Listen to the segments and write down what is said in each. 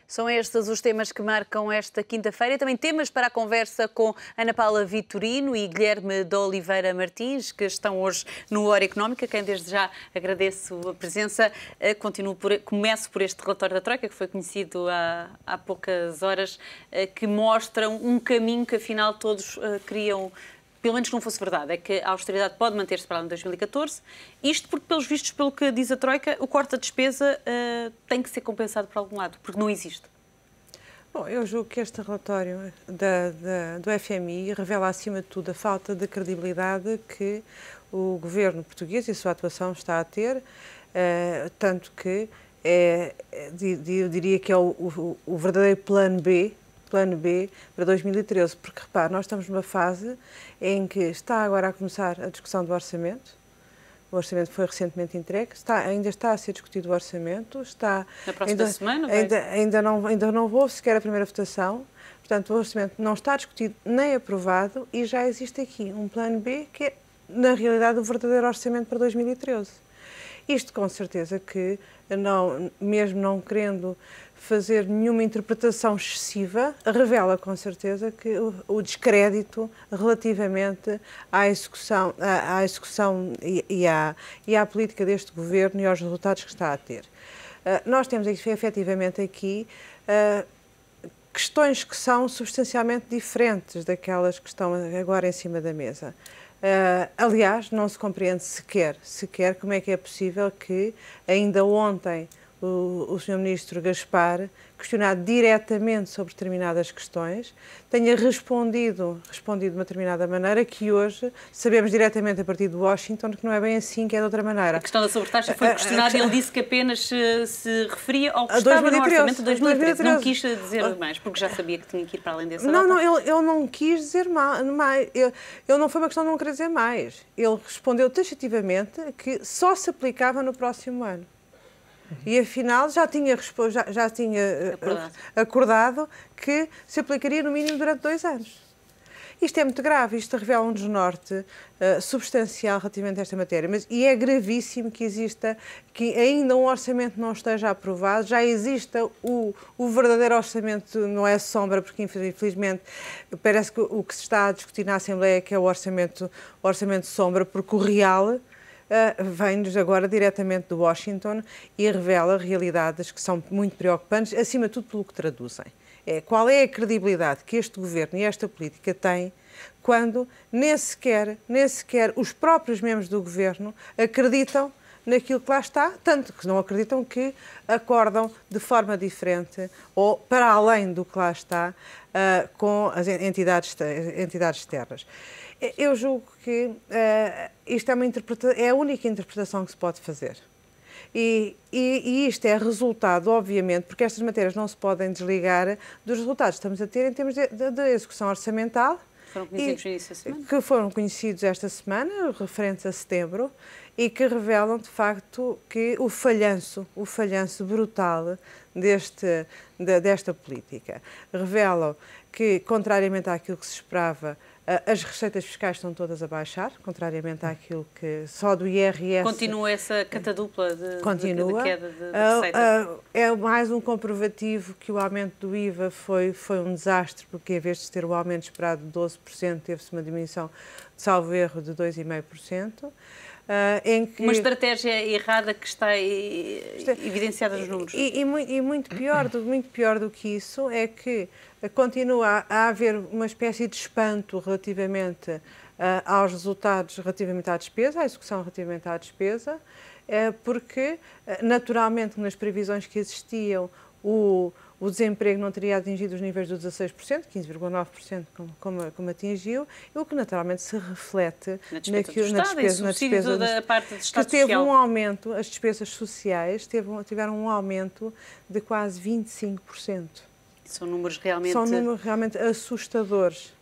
São estes os temas que marcam esta quinta-feira. Também temas para a conversa com Ana Paula Vitorino e Guilherme de Oliveira Martins, que estão hoje no Hora Económica, quem desde já agradeço a presença. Começo por este relatório da Troika, que foi conhecido há poucas horas, que mostra um caminho que afinal todos queriam, pelo menos que não fosse verdade, é que a austeridade pode manter-se para lá em 2014. Isto porque, pelos vistos, pelo que diz a Troika, o corte da despesa tem que ser compensado por algum lado, porque não existe. Bom, eu julgo que este relatório do FMI revela, acima de tudo, a falta de credibilidade que o governo português e a sua atuação está a ter, tanto que eu diria que é o verdadeiro plano B para 2013, porque, repare, nós estamos numa fase em que está agora a começar a discussão do orçamento. O orçamento foi recentemente entregue, ainda está a ser discutido o orçamento. Na próxima semana? Ainda não houve sequer a primeira votação. Portanto, o orçamento não está discutido nem aprovado e já existe aqui um plano B que é, na realidade, o verdadeiro orçamento para 2013. Isto, com certeza, que, mesmo não querendo fazer nenhuma interpretação excessiva, revela com certeza que o descrédito relativamente à execução e à política deste governo e aos resultados que está a ter. Nós temos efetivamente aqui questões que são substancialmente diferentes daquelas que estão agora em cima da mesa. Aliás, não se compreende sequer como é que é possível que ainda ontem o Sr. Ministro Gaspar, questionado diretamente sobre determinadas questões, tenha respondido de uma determinada maneira que hoje sabemos diretamente a partir de Washington que não é bem assim, que é de outra maneira. A questão da sobretaxa foi questionada e ele disse que apenas se referia ao que estava no orçamento de 2013. Não quis dizer mais, porque já sabia que tinha que ir para além dessa data. Não, ele não quis dizer mais. Ele não foi uma questão de não querer dizer mais. Ele respondeu taxativamente que só se aplicava no próximo ano. E, afinal, já tinha acordado que se aplicaria no mínimo durante 2 anos. Isto é muito grave, isto revela um desnorte substancial relativamente a esta matéria. E é gravíssimo que ainda um orçamento não esteja aprovado, já exista o verdadeiro orçamento, não é sombra, porque infelizmente parece que o que se está a discutir na Assembleia é que é o orçamento sombra, porque o real vem-nos agora diretamente de Washington e revela realidades que são muito preocupantes, acima de tudo pelo que traduzem. Qual é a credibilidade que este governo e esta política têm quando nem sequer os próprios membros do governo acreditam naquilo que lá está, tanto que não acreditam que acordam de forma diferente ou para além do que lá está com as entidades externas. Eu julgo que isto é a única interpretação que se pode fazer. E isto é resultado, obviamente, porque estas matérias não se podem desligar dos resultados que estamos a ter em termos de execução orçamental. Foram conhecidos no início da semana? Que foram conhecidos esta semana, referentes a setembro, e que revelam, de facto, que o falhanço brutal desta política. Revelam que, contrariamente àquilo que se esperava, as receitas fiscais estão todas a baixar, contrariamente àquilo que só do IRS... Continua essa catadupla de queda de receita? É mais um comprovativo que o aumento do IVA foi um desastre, porque em vez de ter o aumento esperado de 12%, teve-se uma diminuição, salvo erro, de 2,5%. Uma estratégia errada que está evidenciada nos números. E muito pior do que isso é que continua a haver uma espécie de espanto relativamente aos resultados relativamente à despesa, à execução relativamente à despesa, porque, naturalmente, nas previsões que existiam, o desemprego não teria atingido os níveis dos 16%, 15,9% como atingiu, o que naturalmente se reflete na despesa da parte do Estado que teve um aumento, as despesas sociais tiveram um aumento de quase 25%. São números realmente assustadores.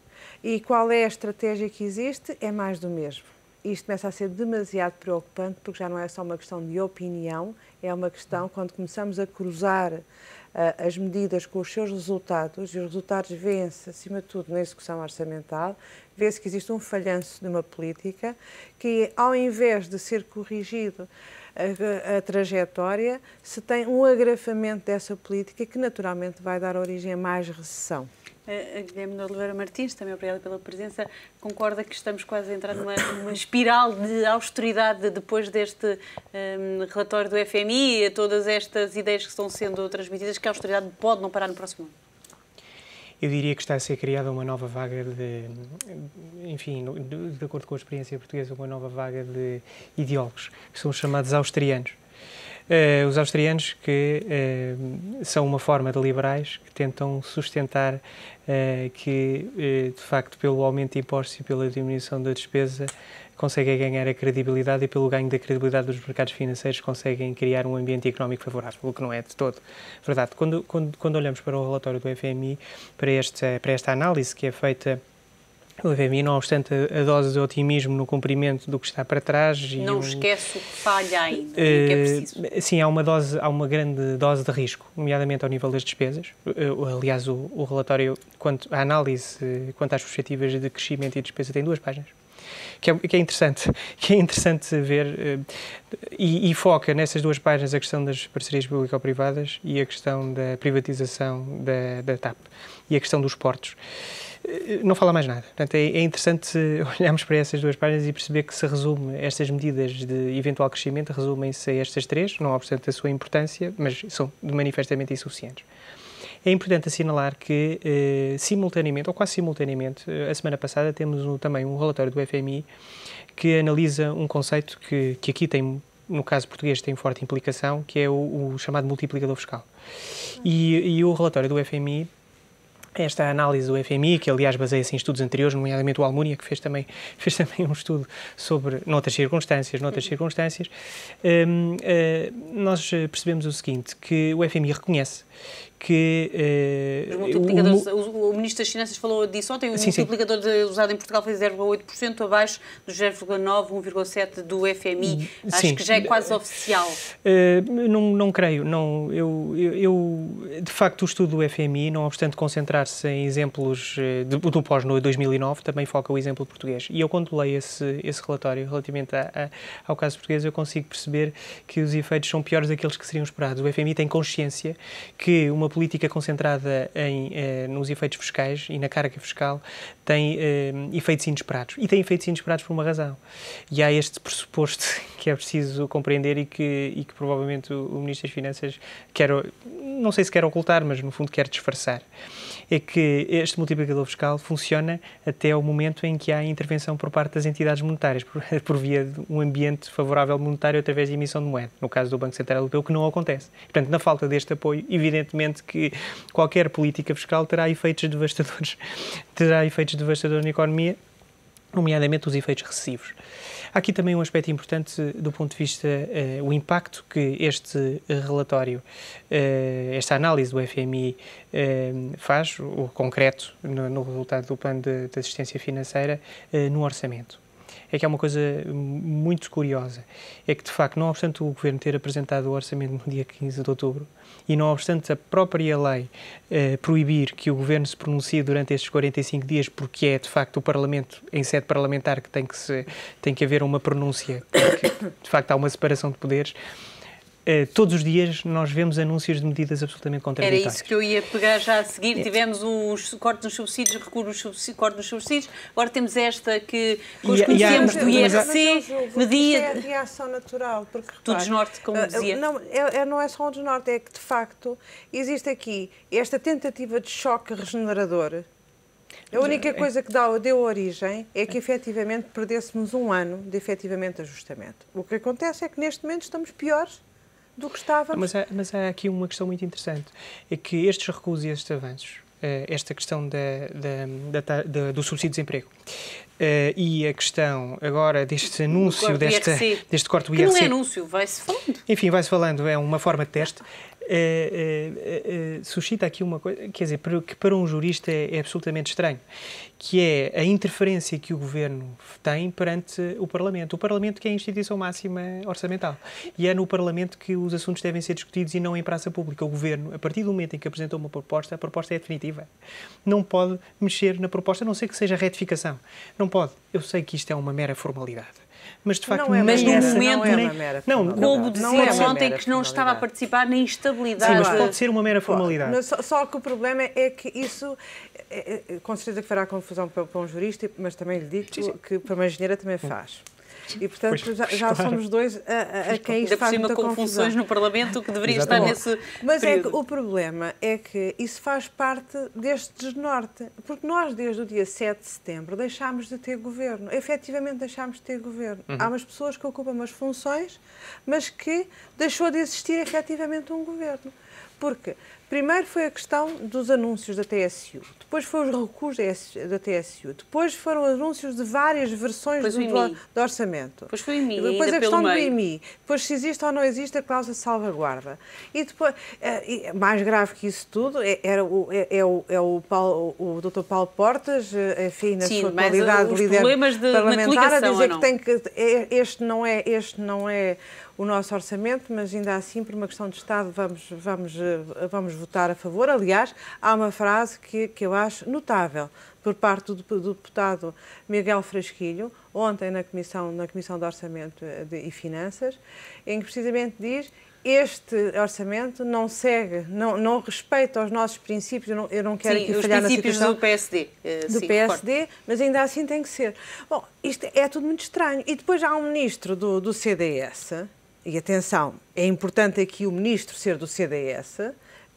E qual é a estratégia que existe? É mais do mesmo. Isto começa a ser demasiado preocupante, porque já não é só uma questão de opinião, é uma questão, quando começamos a cruzar as medidas com os seus resultados, e os resultados vêem-se, acima de tudo, na execução orçamental, vê-se que existe um falhanço de uma política que, ao invés de ser corrigido a trajetória, se tem um agravamento dessa política que naturalmente vai dar origem a mais recessão. A Guilherme de Oliveira Martins, também obrigada pela presença, concorda que estamos quase a entrar numa espiral de austeridade depois deste relatório do FMI e a todas estas ideias que estão sendo transmitidas, que a austeridade pode não parar no próximo ano? Eu diria que está a ser criada uma nova vaga enfim, de acordo com a experiência portuguesa, uma nova vaga de ideólogos, que são os chamados austrianos. Os austrianos que são uma forma de liberais que tentam sustentar que, de facto, pelo aumento de impostos e pela diminuição da despesa, conseguem ganhar a credibilidade e, pelo ganho da credibilidade dos mercados financeiros, conseguem criar um ambiente económico favorável, o que não é de todo verdade. Quando olhamos para o relatório do FMI, para esta análise que é feita o FMI, não obstante a dose de otimismo no cumprimento do que está para trás... Não esquece o que falha ainda, o que é preciso. Sim, há uma grande dose de risco, nomeadamente ao nível das despesas. Aliás, o relatório, a análise quanto às perspectivas de crescimento e despesa tem 2 páginas. Que é interessante ver e foca nessas 2 páginas a questão das parcerias público-privadas e a questão da privatização da TAP e a questão dos portos. Não fala mais nada. Portanto, é interessante olharmos para essas 2 páginas e perceber que se resume, estas medidas de eventual crescimento resumem-se a estas 3, não obstante a sua importância, mas são manifestamente insuficientes. É importante assinalar que, simultaneamente, ou quase simultaneamente, a semana passada temos também um relatório do FMI que analisa um conceito que aqui tem, no caso português, tem forte implicação, que é o chamado multiplicador fiscal. E o relatório do FMI, esta análise do FMI, que aliás baseia-se em estudos anteriores, nomeadamente o Almunia, que fez também um estudo sobre noutras circunstâncias, nós percebemos o seguinte, que o FMI reconhece que... o Ministro das Finanças falou disso ontem, o multiplicador usado em Portugal foi 0,8%, abaixo dos 0,9%, 1,7% do FMI. Acho que já é quase oficial. Não creio. Não, de facto, o estudo do FMI, não obstante concentrar-se em exemplos do pós-2009, também foca o exemplo português. E eu, quando leio esse relatório relativamente ao caso português, eu consigo perceber que os efeitos são piores daqueles que seriam esperados. O FMI tem consciência que uma política concentrada nos efeitos fiscais e na carga fiscal tem efeitos inesperados. E tem efeitos inesperados por uma razão. E há este pressuposto que é preciso compreender e que provavelmente o Ministro das Finanças não sei se quer ocultar, mas no fundo quer disfarçar. É que este multiplicador fiscal funciona até o momento em que há intervenção por parte das entidades monetárias, por via de um ambiente favorável monetário através de emissão de moeda, no caso do Banco Central Europeu, que não acontece. Portanto, na falta deste apoio, evidentemente que qualquer política fiscal terá efeitos devastadores na economia, nomeadamente os efeitos recessivos. Há aqui também um aspecto importante do ponto de vista, o impacto que este relatório, esta análise do FMI faz, o concreto, no resultado do plano de assistência financeira, no orçamento. É que há uma coisa muito curiosa, é que de facto, não obstante o Governo ter apresentado o orçamento no dia 15 de outubro e não obstante a própria lei proibir que o Governo se pronuncie durante estes 45 dias, porque é de facto o Parlamento, em sede parlamentar, que tem que haver uma pronúncia, que de facto há uma separação de poderes, todos os dias nós vemos anúncios de medidas absolutamente contraditórias. Era isso que eu ia pegar já a seguir. Tivemos os cortes nos subsídios, recuo nos cortes nos subsídios. Agora temos esta que conhecemos do IRC. Media... É a reação natural. Porque, repare, tudo desnorte, como dizia. Não é só um desnorte, é que de facto existe aqui esta tentativa de choque regenerador. A única coisa que deu origem é que efetivamente perdêssemos um ano de efetivamente ajustamento. O que acontece é que neste momento estamos piores do que estávamos. Mas há aqui uma questão muito interessante, é que estes recuos e estes avanços, esta questão do subsídio de desemprego e a questão agora deste anúncio, deste corte do IRC... Que não é anúncio, vai-se falando. Enfim, vai-se falando, é uma forma de teste. Suscita aqui uma coisa, quer dizer, que para um jurista é absolutamente estranho, que é a interferência que o Governo tem perante o Parlamento. O Parlamento que é a instituição máxima orçamental. E é no Parlamento que os assuntos devem ser discutidos e não em praça pública. O Governo, a partir do momento em que apresentou uma proposta, a proposta é definitiva. Não pode mexer na proposta, a não ser que seja retificação. Não pode. Eu sei que isto é uma mera formalidade. Mas, de facto, não é mas no essa, momento, não é uma mera formalidade. como dizia Não é ontem mera que não estava a formalidade. participar na instabilidade. Sim, mas pode ser uma mera formalidade. Mas só que o problema é que isso, com certeza que fará confusão para um jurista, mas também lhe digo que para uma engenheira também faz. E, portanto, Pois, já claro. somos dois a quem Ainda isto por faz cima muita com confusão. funções no Parlamento que deveria estar Exatamente. nesse Mas é que período. o problema é que isso faz parte deste desnorte. Porque nós, desde o dia 7 de setembro, deixámos de ter governo. Efetivamente deixámos de ter governo. Há umas pessoas que ocupam umas funções, mas que deixou de existir efetivamente um governo. Porque primeiro foi a questão dos anúncios da TSU, depois foram os recursos da TSU, depois foram anúncios de várias versões do orçamento. Depois foi o IMI, Depois ainda a questão pelo do meio. IMI, depois se existe ou não existe a cláusula de salvaguarda. E depois, mais grave que isso tudo, o Dr. Paulo Portas, enfim, na Sim, sua mas qualidade de os líder problemas na parlamentar, a coligação, dizer ou que tem que este não é o nosso orçamento, mas ainda assim, por uma questão de Estado, vamos votar a favor. Aliás, há uma frase que eu acho notável por parte do deputado Miguel Frasquilho, ontem na Comissão de Orçamento e Finanças, em que precisamente diz: este orçamento não segue, não respeita os nossos princípios, eu não quero aqui falhar na situação. Os princípios do PSD. Do sim, PSD, mas ainda assim tem que ser. Bom, isto é tudo muito estranho. E depois há um ministro do CDS, e atenção, é importante aqui o ministro ser do CDS,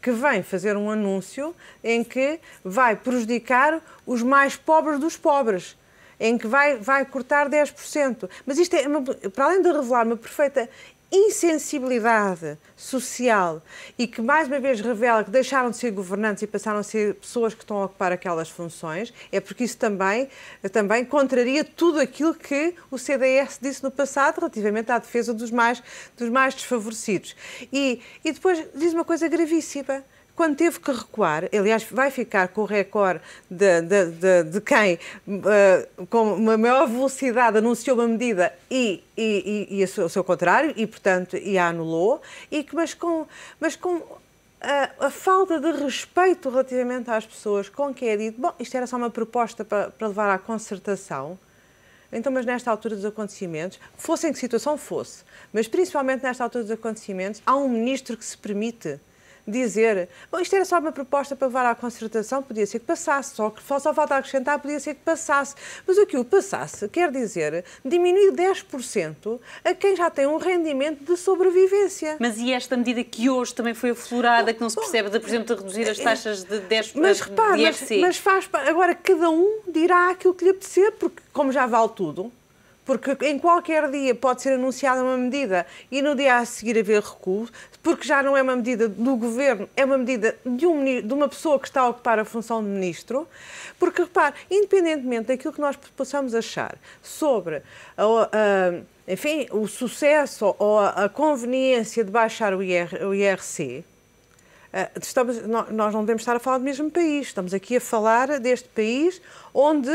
que vem fazer um anúncio em que vai prejudicar os mais pobres dos pobres, em que vai cortar 10%. Mas isto é, para além de revelar uma perfeita insensibilidade social e que mais uma vez revela que deixaram de ser governantes e passaram a ser pessoas que estão a ocupar aquelas funções, é porque isso também contraria tudo aquilo que o CDS disse no passado relativamente à defesa dos mais desfavorecidos. E depois diz uma coisa gravíssima. Quando teve que recuar, aliás, vai ficar com o recorde de quem, com uma maior velocidade, anunciou uma medida e o seu contrário, e, portanto, a anulou, mas com a falta de respeito relativamente às pessoas com que é dito: bom, isto era só uma proposta para levar à concertação. Então, mas nesta altura dos acontecimentos, fosse em que situação fosse, mas principalmente nesta altura dos acontecimentos, há um ministro que se permite dizer: bom, isto era só uma proposta para levar à concertação, podia ser que passasse, só falta acrescentar, podia ser que passasse. Mas o que o passasse quer dizer diminuir 10% a quem já tem um rendimento de sobrevivência. Mas e esta medida que hoje também foi aflorada, que não se percebe, por exemplo, de reduzir as taxas de 10% mas repare, de IRC? mas agora cada um dirá aquilo que lhe apetecer, porque como já vale tudo, porque em qualquer dia pode ser anunciada uma medida e no dia a seguir haver recuo, porque já não é uma medida do governo, é uma medida de uma pessoa que está a ocupar a função de ministro. Porque, repare, independentemente daquilo que nós possamos achar sobre enfim, o sucesso ou a conveniência de baixar o IRC, nós não devemos estar a falar do mesmo país. Estamos aqui a falar deste país onde,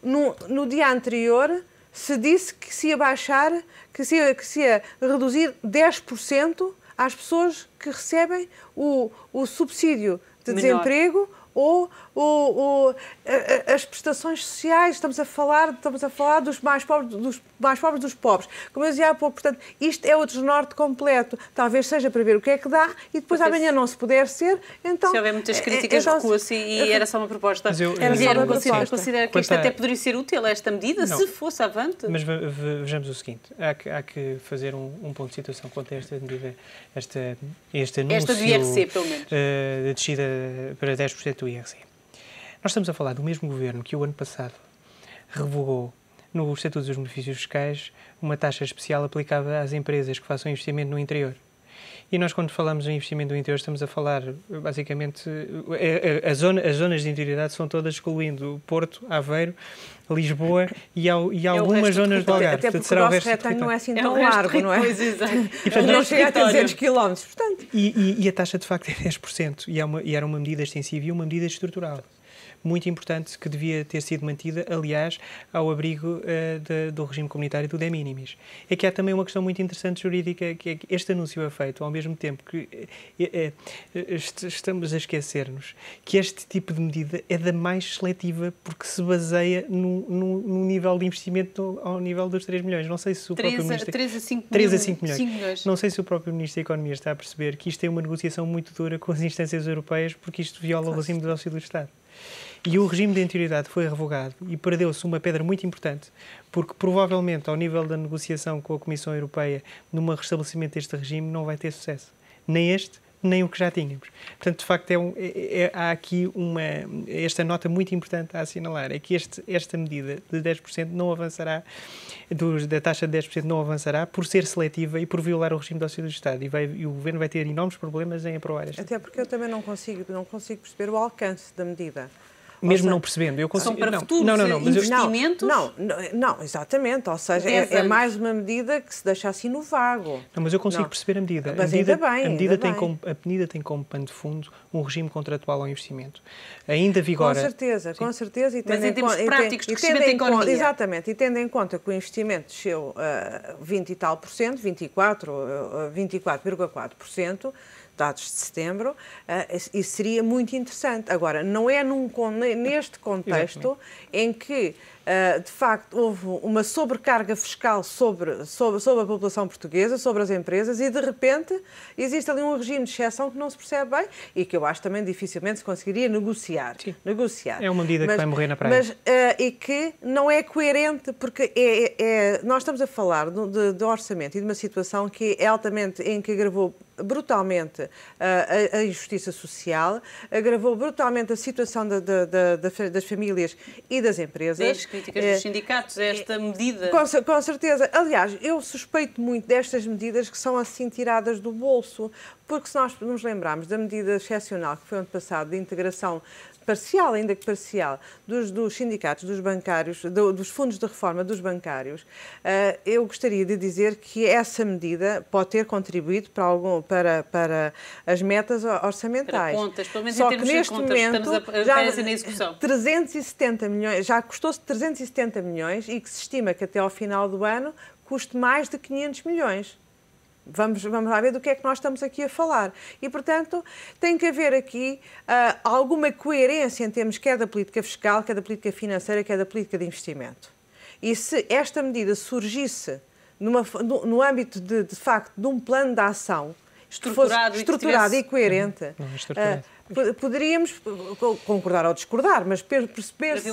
no dia anterior, se disse que se ia baixar, que se ia reduzir 10% às pessoas que recebem o subsídio de desemprego ou as prestações sociais. Estamos a falar dos mais pobres dos pobres. Como eu dizia há pouco, portanto, isto é o desnorte completo. Talvez seja para ver o que é que dá e depois amanhã não se puder ser, então... Se houver muitas críticas, recua-se e era só uma proposta. Considero que isto até poderia ser útil, esta medida, se fosse avante. Mas vejamos o seguinte, há que fazer um ponto de situação quanto a esta medida, este anúncio... Esta do IRC, pelo menos. De descida para 10% do IRC. Nós estamos a falar do mesmo governo que o ano passado revogou no Estatuto dos Benefícios Fiscais uma taxa especial aplicada às empresas que façam investimento no interior. E nós, quando falamos em investimento no interior, estamos a falar, basicamente, as zonas de interioridade são todas, excluindo Porto, Aveiro, Lisboa e algumas zonas do Algarve. Até porque o nosso retângulo não é assim tão largo, não é? Pois, exato. E não chega a 300 km, portanto... E a taxa, de facto, é 10%. E era uma medida extensiva e uma medida estrutural. muito importante que devia ter sido mantida, aliás, ao abrigo do regime comunitário do de minimis. É que há também uma questão muito interessante jurídica, que é que este anúncio é feito ao mesmo tempo que estamos a esquecer-nos que este tipo de medida é da mais seletiva porque se baseia no nível de investimento ao nível dos 3 milhões. Não sei se o próprio Ministro... 3 a 5 milhões. Não sei se o próprio Ministro da Economia está a perceber que isto é uma negociação muito dura com as instâncias europeias porque isto viola o regime do auxílio do Estado. E o regime de anterioridade foi revogado e perdeu-se uma pedra muito importante porque provavelmente ao nível da negociação com a Comissão Europeia num restabelecimento deste regime não vai ter sucesso. Nem este, nem o que já tínhamos. Portanto, de facto, há aqui esta nota muito importante a assinalar, é que esta medida de 10% não avançará, da taxa de 10% não avançará por ser seletiva e por violar o regime do auxílio do Estado. E o Governo vai ter enormes problemas em aprovar esta. Até porque eu também não consigo perceber o alcance da medida. Mesmo não percebendo, eu consigo... São para futuros investimentos? Não, exatamente. Ou seja, é mais uma medida que se deixa assim no vago. Não, mas eu consigo perceber a medida. Mas ainda bem. A medida tem como pano de fundo um regime contratual ao investimento. Ainda vigora... Com certeza. Mas em termos práticos de crescimento da economia. Exatamente. E tendo em conta que o investimento desceu 20 e tal por cento, 24,4%, dados de setembro, isso seria muito interessante. Agora, não é neste contexto em que, de facto, houve uma sobrecarga fiscal sobre a população portuguesa, sobre as empresas, e, de repente, existe ali um regime de exceção que não se percebe bem e que eu acho também dificilmente se conseguiria negociar. É uma medida que vai morrer na praia. E que não é coerente, porque nós estamos a falar de orçamento e de uma situação em que agravou brutalmente a injustiça social, agravou brutalmente a situação das famílias e das empresas. Tem as críticas dos sindicatos, esta medida. Com certeza. Aliás, eu suspeito muito destas medidas que são assim tiradas do bolso, porque se nós nos lembrarmos da medida excepcional que foi ano passado de integração parcial, ainda que parcial, dos sindicatos, dos bancários, dos fundos de reforma dos bancários, eu gostaria de dizer que essa medida pode ter contribuído para as metas orçamentais. Para contas, pelo menos só em termos que neste de contas, momento já na execução. 370 milhões, já custou-se 370 milhões e que se estima que até ao final do ano custe mais de 500 milhões. Vamos lá ver do que é que nós estamos aqui a falar. E, portanto, tem que haver aqui alguma coerência em termos quer da política fiscal, quer da política financeira, quer da política de investimento. E se esta medida surgisse no âmbito, de facto, de um plano de ação estruturado e coerente, poderíamos concordar ou discordar, mas perceber-se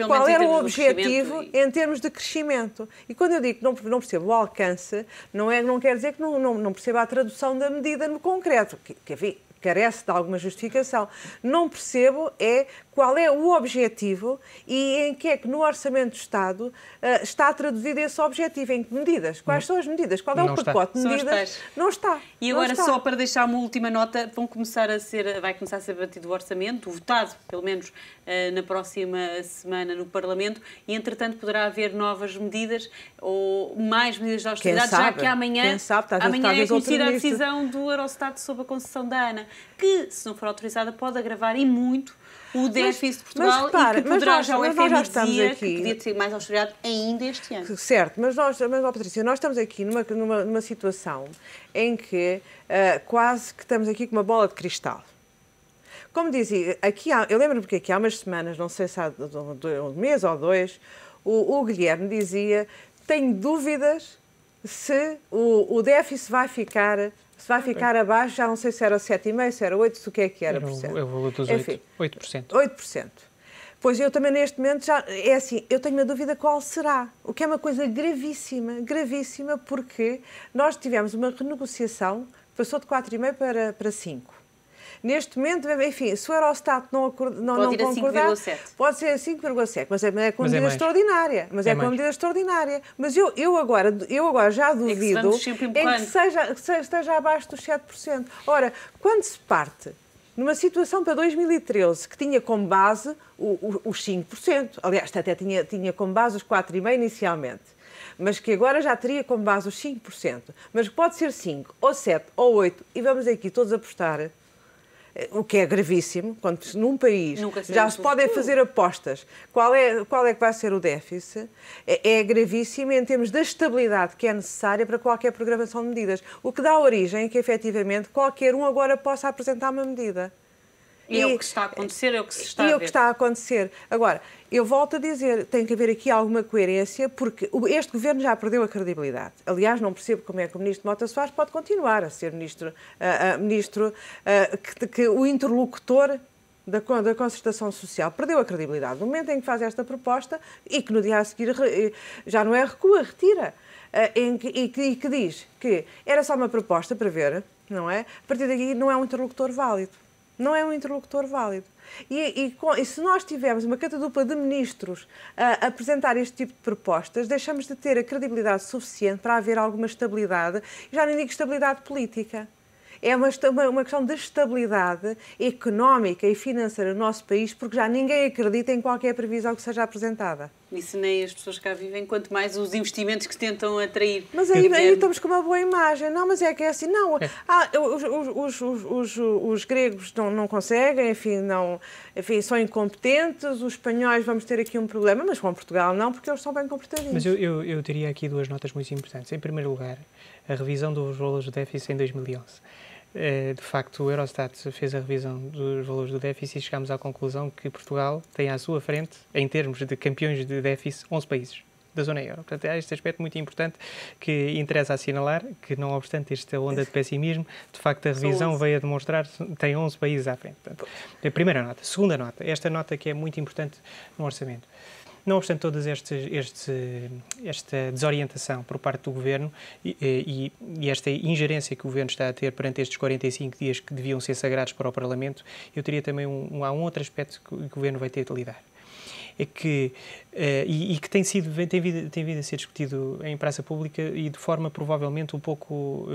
qual era o objetivo em termos de crescimento. E quando eu digo que não percebo o alcance, não quer dizer que não percebo a tradução da medida no concreto, que enfim, carece de alguma justificação. Não percebo qual é o objetivo e em que é que no Orçamento do Estado está traduzido esse objetivo. Em que medidas? Quais são as medidas? Qual é o pacote de medidas? Não está. E agora, só para deixar uma última nota, vai começar a ser debatido o Orçamento, votado, pelo menos, na próxima semana no Parlamento, e, entretanto, poderá haver novas medidas ou mais medidas de austeridade, já que amanhã é conhecida a decisão do Eurostat sobre a concessão da ANA, que, se não for autorizada, pode agravar e muito o déficit de Portugal e que poderá já o FMI dizer que podia ter mais austeridade ainda este ano. Certo, mas Patrícia, nós estamos aqui numa situação em que quase que estamos aqui com uma bola de cristal. Como dizia, eu lembro-me que aqui há umas semanas, não sei se há um mês ou dois, o Guilherme dizia: tenho dúvidas se o déficit vai ficar abaixo, já não sei se era 7,5%, se era 8%, se o que é que era. É o valor dos 8%. 8%. Pois eu também neste momento é assim, eu tenho uma dúvida qual será, o que é uma coisa gravíssima, porque nós tivemos uma renegociação que passou de 4,5% para 5%. Neste momento, enfim, se o Eurostat não concordar, pode ser 5,7%, mas é com medida extraordinária. Mas eu agora já duvido que esteja abaixo dos 7%. Ora, quando se parte numa situação para 2013 que tinha como base os 5%, aliás, até tinha como base os 4,5% inicialmente, mas que agora já teria como base os 5%, mas pode ser 5%, ou 7%, ou 8%, e vamos aqui todos apostar. o que é gravíssimo, quando num país já se podem fazer apostas, qual é que vai ser o déficit, é gravíssimo em termos da estabilidade que é necessária para qualquer programação de medidas, o que dá origem a que, efetivamente, qualquer um agora possa apresentar uma medida. E é o que está a acontecer, é o que se está a ver. E é o que está a acontecer. Agora, eu volto a dizer, tem que haver aqui alguma coerência, porque este governo já perdeu a credibilidade. Aliás, não percebo como é que o ministro Mota Soares pode continuar a ser o interlocutor da concertação social. Perdeu a credibilidade. No momento em que faz esta proposta e que no dia a seguir já não é recua, retira. E que diz que era só uma proposta para ver, não é? A partir daqui não é um interlocutor válido. Não é um interlocutor válido. E se nós tivermos uma catadupla de ministros a apresentar este tipo de propostas, deixamos de ter a credibilidade suficiente para haver alguma estabilidade, e já nem digo estabilidade política. É uma questão de estabilidade económica e financeira no nosso país, porque já ninguém acredita em qualquer previsão que seja apresentada. Isso nem as pessoas cá vivem, quanto mais os investimentos que tentam atrair. Mas aí estamos com uma boa imagem. Não, mas é que é assim, não. Os gregos não conseguem, enfim, são incompetentes, os espanhóis vamos ter aqui um problema, mas com Portugal não, porque eles são bem comportadinhos. Mas eu teria aqui duas notas muito importantes. Em primeiro lugar, a revisão dos valores do déficit em 2011. De facto, o Eurostat fez a revisão dos valores do déficit e chegámos à conclusão que Portugal tem à sua frente, em termos de campeões de déficit, 11 países da zona euro. Portanto, há este aspecto muito importante que interessa assinalar, que não obstante esta onda de pessimismo, de facto a revisão veio a demonstrar que tem 11 países à frente. Portanto, a primeira nota. Segunda nota, esta nota que é muito importante no orçamento. Não obstante toda esta desorientação por parte do Governo e esta ingerência que o Governo está a ter perante estes 45 dias que deviam ser sagrados para o Parlamento, eu teria também há um outro aspecto que o Governo vai ter de lidar. É que, e que tem vindo a ser discutido em praça pública e de forma provavelmente um pouco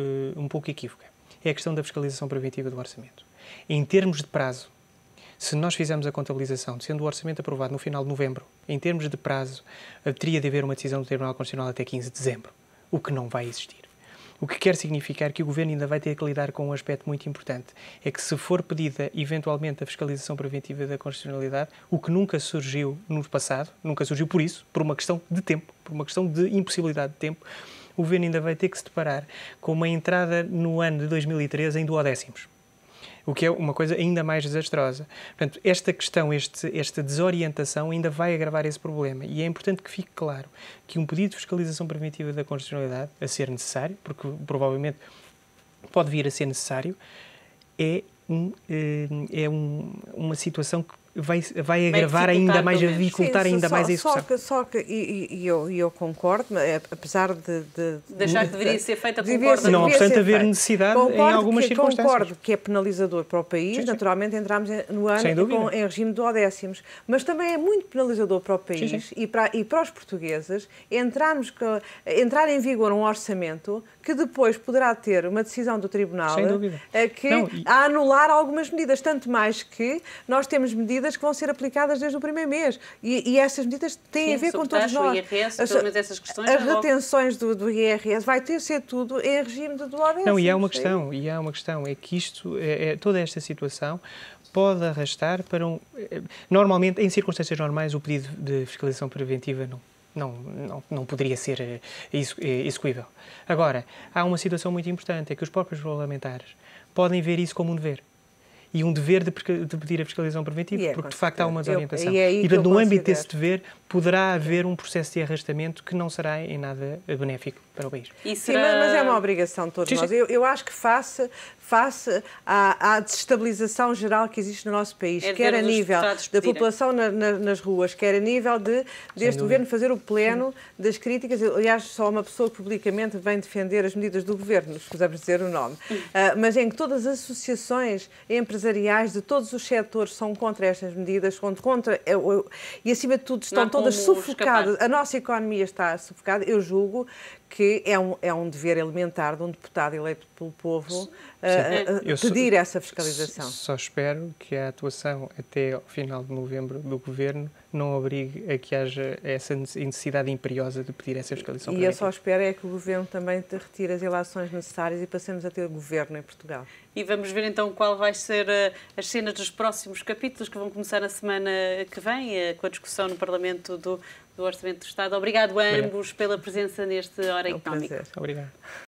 equívoca. É a questão da fiscalização preventiva do orçamento. Em termos de prazo, se nós fizermos a contabilização, sendo o orçamento aprovado no final de novembro, em termos de prazo, teria de haver uma decisão do Tribunal Constitucional até 15 de dezembro, o que não vai existir. O que quer significar que o Governo ainda vai ter que lidar com um aspecto muito importante, é que se for pedida eventualmente a fiscalização preventiva da constitucionalidade, o que nunca surgiu no passado, nunca surgiu por isso, por uma questão de tempo, por uma questão de impossibilidade de tempo, o Governo ainda vai ter que se deparar com uma entrada no ano de 2013 em duodécimos. O que é uma coisa ainda mais desastrosa. Portanto, esta questão, esta desorientação ainda vai agravar esse problema. E é importante que fique claro que um pedido de fiscalização preventiva da constitucionalidade, a ser necessário, porque provavelmente pode vir a ser necessário, é uma situação que vai agravar ainda mais, vai dificultar ainda mais a execução. Só que eu concordo, apesar de achar que deveria ser feita, concordo. Não obstante haver necessidade em algumas circunstâncias. Concordo que é penalizador para o país, sim. Naturalmente entramos no ano em regime de duodécimos, mas também é muito penalizador para o país, sim. E para os portugueses entrar em vigor um orçamento que depois poderá ter uma decisão do Tribunal a anular algumas medidas, tanto mais que nós temos medidas que vão ser aplicadas desde o primeiro mês. E essas medidas têm a ver com todos nós. IRS, essas questões, as retenções do IRS vai ter de ser tudo em regime de duodécimos. Não, e há uma questão, é que toda esta situação pode arrastar para normalmente, em circunstâncias normais, o pedido de fiscalização preventiva não poderia ser execuível. Agora, há uma situação muito importante, é que os próprios parlamentares podem ver isso como um dever. E um dever de pedir a fiscalização preventiva, porque de facto há uma desorientação. E no âmbito desse dever poderá haver um processo de arrastamento que não será em nada benéfico para o país. Sim, mas é uma obrigação de todos nós. Eu acho que face à desestabilização geral que existe no nosso país, quer a nível da população nas ruas, quer a nível deste governo fazer o pleno das críticas. Aliás, só uma pessoa que publicamente vem defender as medidas do governo, escusamos dizer o nome, mas em que todas as associações empresariais de todos os setores são contra estas medidas, e acima de tudo estão todas sufocadas. A nossa economia está sufocada. Eu julgo que é um dever elementar de um deputado eleito pelo povo pedir essa fiscalização. Só espero que a atuação até ao final de novembro do Governo não obrigue a que haja essa necessidade imperiosa de pedir essa fiscalização. E eu só espero é que o Governo também te retire as ilações necessárias e passemos a ter Governo em Portugal. E vamos ver então qual vai ser as cenas dos próximos capítulos que vão começar na semana que vem, com a discussão no Parlamento do Orçamento do Estado. Obrigado a ambos pela presença neste Hora Económica. Obrigado.